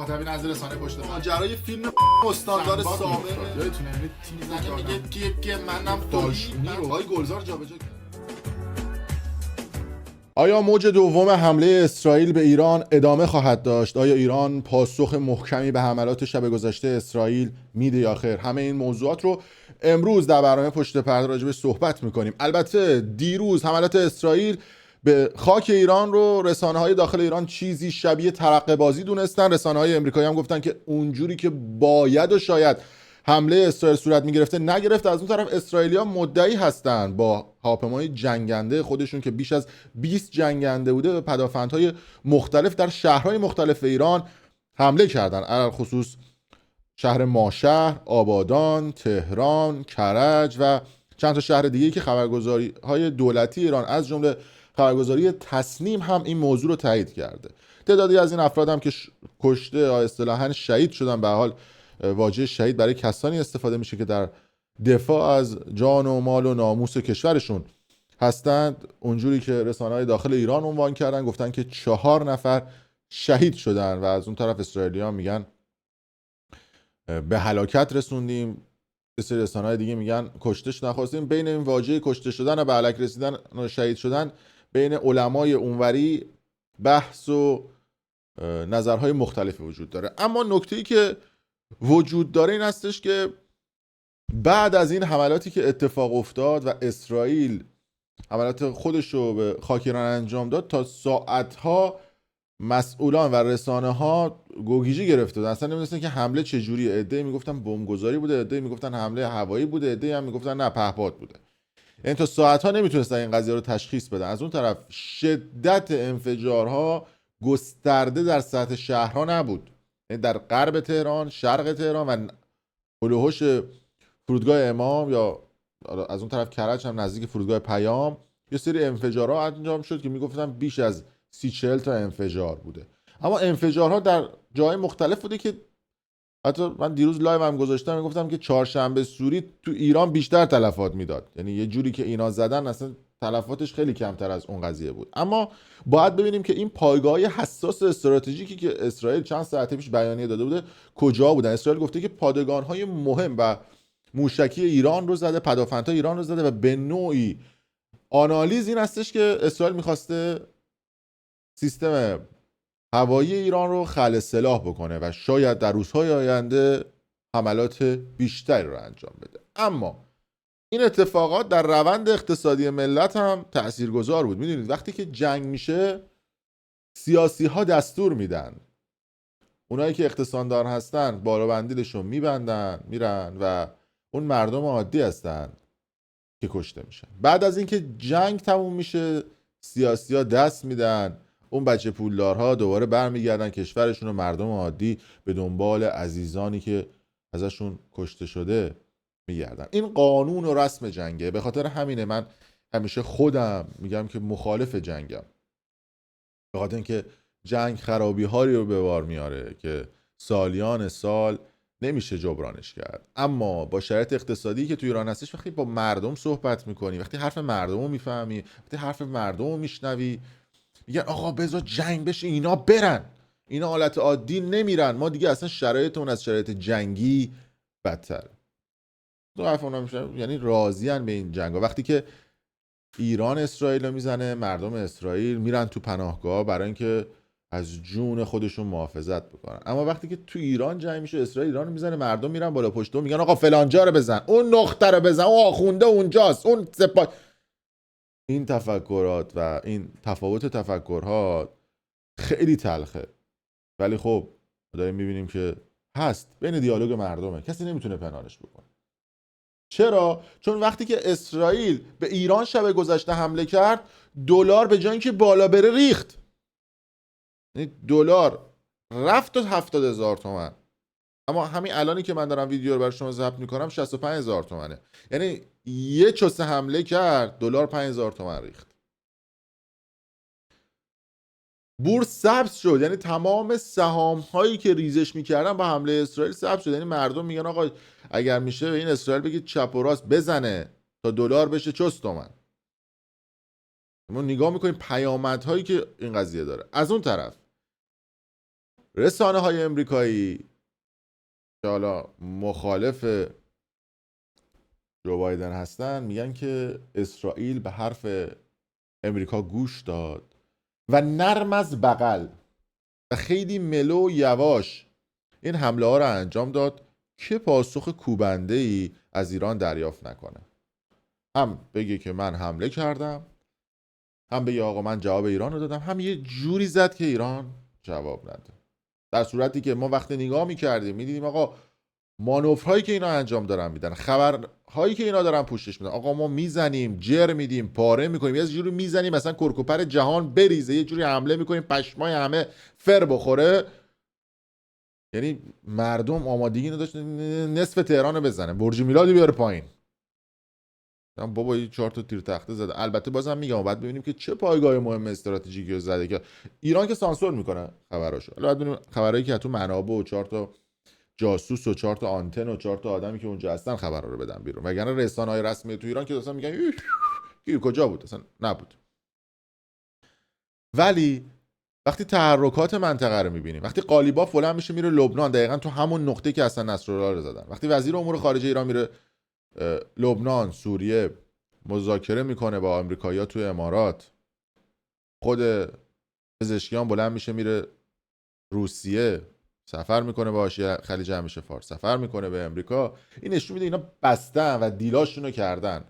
مخاطبین از رسانه پشت ماجرای فیلم استاندار سابق یادتونه تیم میگه که منم داشمی رو های گلزار جابجا کرد. آیا موج دوم حمله اسرائیل به ایران ادامه خواهد داشت؟ آیا ایران پاسخ محکمی به حملات شب گذشته اسرائیل میده یا خیر؟ همه این موضوعات رو امروز در برنامه پشت پرده راجبش صحبت میکنیم. البته دیروز حملات اسرائیل به خاک ایران رو رسانه‌های داخل ایران چیزی شبیه ترقه بازی دونستن. رسانه‌های امریکایی هم گفتن که اونجوری که باید و شاید حمله اسرائیل صورت میگرفته نگرفته. از اون طرف اسرائیلی‌ها مدعی هستن با هواپیمای جنگنده خودشون که بیش از 20 جنگنده بوده به پدافندهای مختلف در شهرهای مختلف ایران حمله کردن، علل خصوص شهر ماشهر، آبادان، تهران، کرج و چند تا شهر دیگه که خبرگزاری‌های دولتی ایران از جمله خبرگزاری تصنیم هم این موضوع رو تایید کرده. تعدادی از این افراد هم که کشته یا اصطلاحاً شهید شدن، به حال واژه شهید برای کسانی استفاده میشه که در دفاع از جان و مال و ناموس کشورشون هستند. اونجوری که رسانه‌های داخل ایران عنوان کردن، گفتن که 4 نفر شهید شدن و از اون طرف اسرائیلی‌ها میگن به هلاکت رسوندیم. یه سری رسانه‌های دیگه میگن کشتش نخواستیم. بین این واژه کشته شدن و به هلاک رسیدن و شهید شدن بین علمای اونوری بحث و نظرهای مختلفی وجود داره. اما نکته‌ای که وجود داره این هستش که بعد از این حملاتی که اتفاق افتاد و اسرائیل حملات خودش رو به خاک ایران انجام داد، تا ساعتها مسئولان و رسانه ها گوگیجی گرفته بودن، اصلا نمی‌دونستن که حمله چجوریه. عده‌ای میگفتن بمبگذاری بوده، عده‌ای میگفتن حمله هوایی بوده، عده‌ای هم میگفتن نه پهپاد بوده. یعنی تا ساعتها نمیتونستن این قضیه رو تشخیص بدن. از اون طرف شدت انفجارها گسترده در سطح شهرها نبود، یعنی در غرب تهران، شرق تهران و هلوهوش فرودگاه امام یا از اون طرف کرج هم نزدیک فرودگاه پیام یه سری انفجارها انجام شد که میگفتن بیش از 30-40 تا انفجار بوده. اما انفجارها در جای مختلف بوده که حتی من دیروز لایو هم گذاشتم، میگفتم که چهارشنبه سوری تو ایران بیشتر تلفات میداد. یعنی یه جوری که اینا زدن اصلا تلفاتش خیلی کمتر از اون قضیه بود. اما باید ببینیم که این پایگاه‌های حساس استراتژیکی که اسرائیل چند ساعت پیش بیانیه داده بوده کجا بودن. اسرائیل گفته که پادگان‌های مهم و موشکی ایران رو زده، پدافندهای ایران رو زده و به نوعی آنالیز این هستش که اسرائیل می‌خواسته سیستم هوایی ایران رو خلع سلاح بکنه و شاید در روزهای آینده حملات بیشتری رو انجام بده. اما این اتفاقات در روند اقتصادی ملت هم تاثیرگذار بود. میدونید وقتی که جنگ میشه سیاسی ها دستور میدن، اونایی که اقتصاددار هستن بالا بندیلشون میبندن میرن و اون مردم عادی هستن که کشته میشن. بعد از اینکه جنگ تموم میشه سیاسی ها دست میدن، اون بچه پولدارها دوباره برمیگردن کشورشون و مردم عادی به دنبال عزیزانی که ازشون کشته شده میگردن. این قانون و رسم جنگه. به خاطر همینه من همیشه خودم میگم که مخالف جنگم، به خاطر اینکه جنگ خرابی هایی رو به بار میاره که سالیان سال نمیشه جبرانش کرد. اما با شرایط اقتصادی که تو ایران هستش، وقتی با مردم صحبت میکنی، وقتی حرف مردم رو میفهمی، وقتی حرف مردم رو میشنوی، میگن آقا بذار جنگ بشه، اینا برن، اینا حالت عادی نمیرن، ما دیگه اصلا شرایطمون از شرایط جنگی بدتر. دو حرف اونا میشه، یعنی راضیان به این جنگا. وقتی که ایران اسرائیل رو میزنه، مردم اسرائیل میرن تو پناهگاه برای اینکه از جون خودشون محافظت بکنن. اما وقتی که تو ایران جنگ میشه، اسرائیل ایران رو میزنه، مردم میرن بالا پشت میگن آقا فلانجا رو بزن، اون نقطه رو بزن، اون آخونده اونجاست، اون سپاه. این تفکرات و این تفاوت تفکرها خیلی تلخه، ولی خب داریم میبینیم که هست بین دیالوگ مردمه، کسی نمیتونه پنهانش بکنه. چرا؟ چون وقتی که اسرائیل به ایران شب گذشته حمله کرد، دلار به جای اینکه بالا بره ریخت. یعنی دلار رفت تا 70,000 تومان. اما همین الانی که من دارم ویدیو رو برای شما ضبط میکنم 65,000 تومانه. یعنی یه چوسه حمله کرد دلار 5,000 تومان ریخت. بورس سبز شد، یعنی تمام سهام هایی که ریزش میکردن با حمله اسرائیل سبز شد. یعنی مردم میگن آقا اگر میشه به این اسرائیل بگید چپ و راست بزنه تا دلار بشه 40 تومن. ما نگاه میکنیم پیامدهایی که این قضیه داره. از اون طرف رسانه‌های امریکایی که حالا مخالف جو بایدن هستن میگن که اسرائیل به حرف امریکا گوش داد و نرم از بغل و خیلی ملو و یواش این حمله ها رو انجام داد که پاسخ کوبنده‌ای از ایران دریافت نکنه. هم بگه که من حمله کردم، هم بگه آقا من جواب ایران رو دادم، هم یه جوری زد که ایران جواب نده. در صورتی که ما وقتی نگاه میکردیم میدیدیم آقا مانورهایی که اینا انجام دارن میدن، خبرهایی که اینا دارن پوشش میدن، آقا ما میزنیم، جر میدیم، پاره میکنیم، یه جوری میزنیم مثلا کرکوپر جهان بریزه، یه جوری حمله میکنیم پشمای همه فر بخوره. یعنی مردم آمادگی نداشت نصف تهران رو بزنه، برج میلادی بیاره پایین. بابا یه 4 تا تیر تخته زده. البته بازم میگم بعد ببینیم که چه پایگاه مهم استراتژیکی رو زده که ایران که سانسور میکنه خبراشو. البته ببینیم خبرایی که تو منابع و 4 تا جاسوس و 4 تا آنتن و 4 تا آدمی که اونجا هستن خبرا رو بدن بیرون. وگرنه رسانه‌های رسمی تو ایران که اصلا میگن کجا بود، اصلا نبود. ولی وقتی تحرکات منطقه رو میبینیم، وقتی قالیباف بلند میشه میره لبنان، دقیقاً تو همون نقطه که اصلا نصرالله رو زدن، وقتی وزیر امور خارجه ایران میره لبنان، سوریه مذاکره میکنه با آمریکایی‌ها توی امارات، خود پزشکیان بلند میشه میره روسیه، سفر میکنه با حاشیه خلیج همیشه فارس، سفر میکنه به امریکا، این نشون میده اینا بستن و دیلاشونو کردن.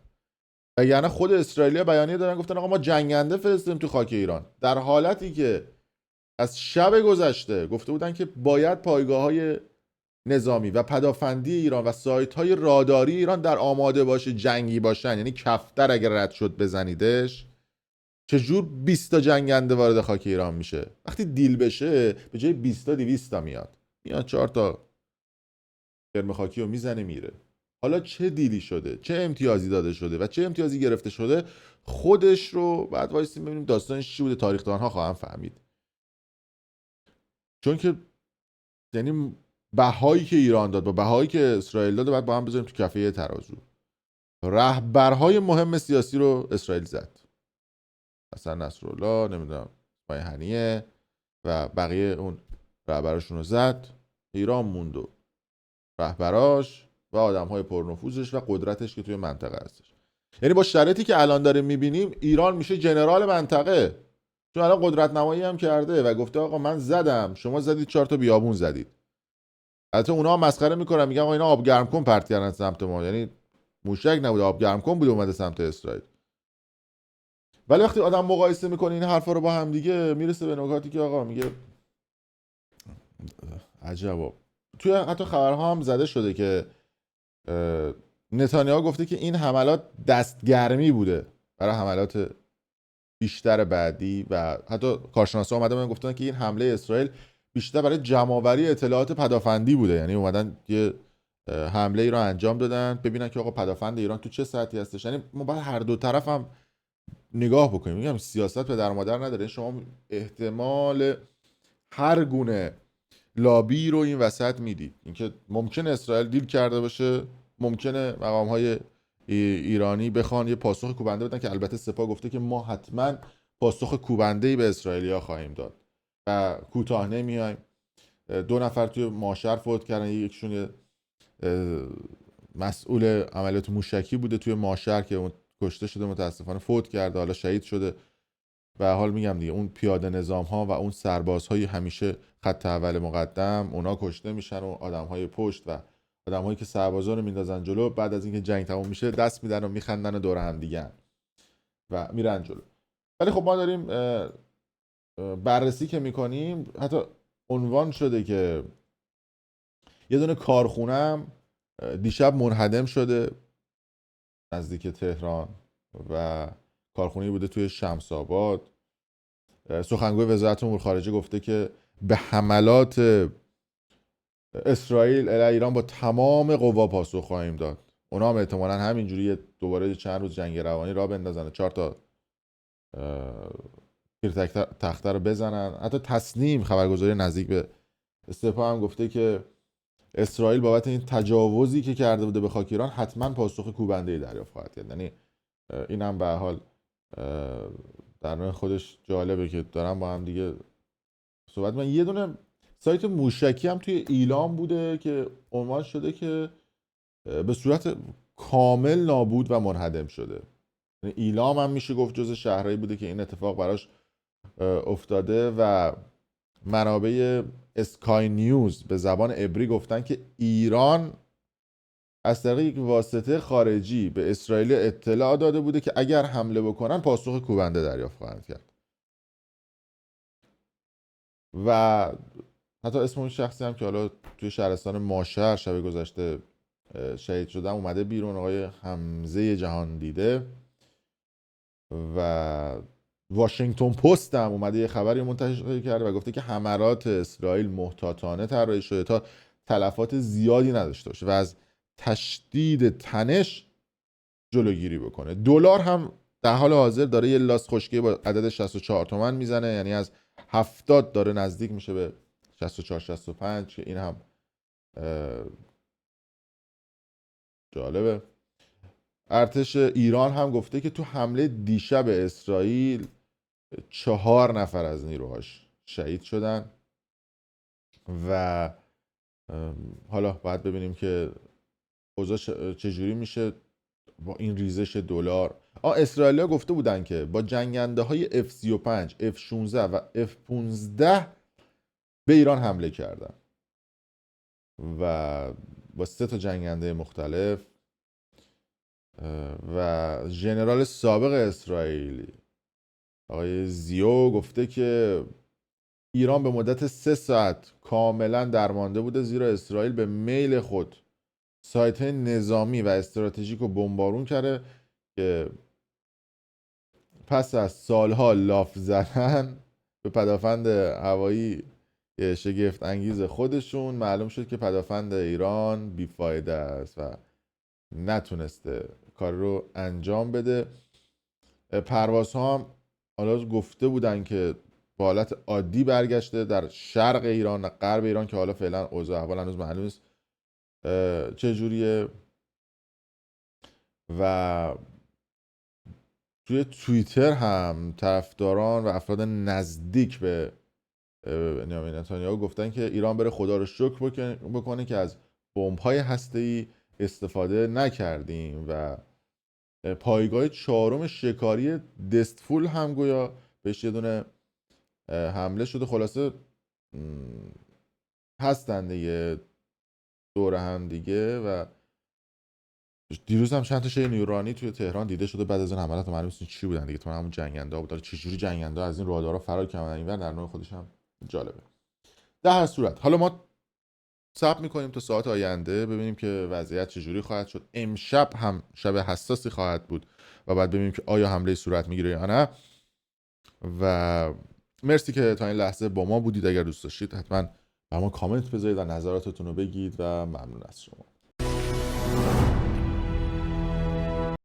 و یعنی خود اسرائیلیا بیانیه دادن گفتن آقا ما جنگنده فرستادیم تو خاک ایران، در حالتی که از شب گذشته گفته بودن که باید پایگاه‌های نظامی و پدافندی ایران و سایت‌های راداری ایران در آماده باشه جنگی باشن، یعنی کفتر اگر رد شد بزنیدش. چجور 20 تا جنگنده وارد خاک ایران میشه؟ وقتی دیل بشه به جای 20 تا 200 تا میاد 4 تا کرم خاکی رو میزنه میره. حالا چه دیلی شده، چه امتیازی داده شده و چه امتیازی گرفته شده، خودش رو بعد وایسیم ببینیم داستانش چی بوده، تاریخ دانها خواهم فهمید. چون که یعنی بهایی که ایران داد با بهایی که اسرائیل داد باید با هم بذاریم تو کفه ترازو. رهبرهای مهم سیاسی رو اسرائیل زد، مثلا نصرالله، نمیدونم اسماعیل هنیه و بقیه اون رهبراشون رو زد. ایران موند و رهبراش و آدم‌های پرنفوذش و قدرتش که توی منطقه هستش. یعنی با شرایطی که الان داریم میبینیم ایران میشه جنرال منطقه، چون الان قدرت نمایی هم کرده و گفته آقا من زدم، شما زدید 4 تا بیابون زدید. البته اونا مسخره میکنن میگن آقا اینا آب گرم کن پرت کردن سمت ما، یعنی موشک نبوده آب گرم کن بوده اومده سمت اسرائیل. ولی وقتی آدم مقایسه میکنه این حرفا رو با هم دیگه میرسه به نکاتی که آقا میگه عجبا. توی حتی خبرها هم زده شده که نتانیاهو گفته که این حملات دستگرمی بوده برای حملات بیشتر بعدی و حتی کارشناسا اومدن گفتن که این حمله اسرائیل بیشتر برای جمع‌آوری اطلاعات پدافندی بوده. یعنی اومدن یه حمله ای رو انجام دادن ببینن که آقا پدافند ایران تو چه سطحی هستش. یعنی ما باید هر دو طرف هم نگاه بکنیم. میگم سیاست به در مادر نداره، شما احتمال هر گونه لابی رو این وسط میدید. اینکه ممکنه اسرائیل دیل کرده باشه، ممکنه مقام‌های ایرانی بخوان یه پاسخ کوبنده بدن که البته سپاه گفته که ما حتما پاسخ کوبنده‌ای به اسرائیلیا خواهیم داد و کوتاه نمیایم. 2 نفر توی ماشر فوت کردن، یکیشون مسئول عملیات موشکی بوده توی ماشر که اون کشته شده، متاسفانه فوت کرده، حالا شهید شده. و حال میگم دیگه اون پیاده نظام ها و اون سربازهای همیشه خط اول مقدم اونا کشته میشن و آدمهای پشت و آدمهایی که سربازا رو میندازن جلو بعد از اینکه جنگ تموم میشه دست میدن و میخندن و دور هم دیگه و میرن جلو. ولی خب ما داریم بررسی که میکنیم، حتی عنوان شده که یه دونه کارخونم دیشب منهدم شده نزدیک تهران و کارخونه‌ای بوده توی شمس آباد. سخنگوی وزارت امور خارجه گفته که به حملات اسرائیل علیه ایران با تمام قوا پاسخ خواهیم داد. اونا هم احتمالاً همینجوری دوباره چند روز جنگ روانی راه بندازن، 4 تا تیر تخته رو بزنن. حتی تسنیم خبرگزاری نزدیک به سپاه هم گفته که اسرائیل بابت این تجاوزی که کرده بوده به خاک ایران حتما پاسخ کوبنده‌ای دریافت خواهد کرد. یعنی این هم به هر حال در نوع خودش جالبه که دارم با هم دیگه صحبت. من یه دونه سایت موشکی هم توی ایلام بوده که عنوان شده که به صورت کامل نابود و منهدم شده. یعنی ایلام هم میشه گفت جز شهرهایی بوده که این اتفاق براش افتاده و منابع اسکای نیوز به زبان عبری گفتن که ایران از طریق یک واسطه خارجی به اسرائیل اطلاع داده بوده که اگر حمله بکنن پاسخ کوبنده دریافت خواهند کرد. و حتی اسم اون شخصی هم که حالا توی شهرستان ماشهر شب گذشته شهید شدن اومده بیرون، آقای حمزه جهان دیده. و واشنگتن پست هم اومده یه خبری منتشر کرده و گفته که حملات اسرائیل محتاطانه طراحی شده تا تلفات زیادی نداشته باشه و از تشدید تنش جلوگیری بکنه. دلار هم در حال حاضر داره یه لاس خشکی با عدد 64 تومن میزنه، یعنی از 70 داره نزدیک میشه به 64 65 که این هم جالبه. ارتش ایران هم گفته که تو حمله دیشب اسرائیل 4 نفر از نیروهاش شهید شدن و حالا باید ببینیم که اوضاع چجوری میشه با این ریزش دلار. اسرائیلیا گفته بودن که با جنگنده های F-35 F-16 و F-15 به ایران حمله کردن و با 3 تا جنگنده مختلف. و ژنرال سابق اسرائیل آقای زیو گفته که ایران به مدت 3 ساعت کاملا درمانده بوده زیرا اسرائیل به میل خود سایت نظامی و استراتژیک رو بمبارون کرده که پس از سالها لاف زدن به پدافند هوایی شگفت انگیز خودشون معلوم شد که پدافند ایران بیفایده است و نتونسته کار رو انجام بده. پروازها هم حالا گفته بودن که با حالت عادی برگشته در شرق ایران و غرب ایران که حالا فعلا اوضاع احوال هنوز معلوم نیست چجوریه. و توی توییتر هم طرفداران و افراد نزدیک به بنیامین نتانیاهو گفتن که ایران بره خدا رو شکر بکنه که از بمب‌های هسته‌ای استفاده نکردیم و پایگاه 4 شکاری دستفول هم گویا بهش یه دونه حمله شده. خلاصه هستن دیگه دور هم دیگه. و دیروز هم چند تا شی نیورانی توی تهران دیده شده بعد از اون حملات، معلوم نیست چی بودن دیگه، تو همون جنگنده ها بود. چجوری جنگنده ها از این رادارها فرار کردن اینور در نوع خودش هم جالبه. در هر صورت حالا ما صبر میکنیم تا ساعت آینده ببینیم که وضعیت چجوری خواهد شد. امشب هم شب حساسی خواهد بود و بعد ببینیم که آیا حمله صورت میگیره یا نه. و مرسی که تا این لحظه با ما بودید. اگر دوست داشتید حتما با ما کامنت بذارید و نظراتتون رو بگید و ممنون از شما.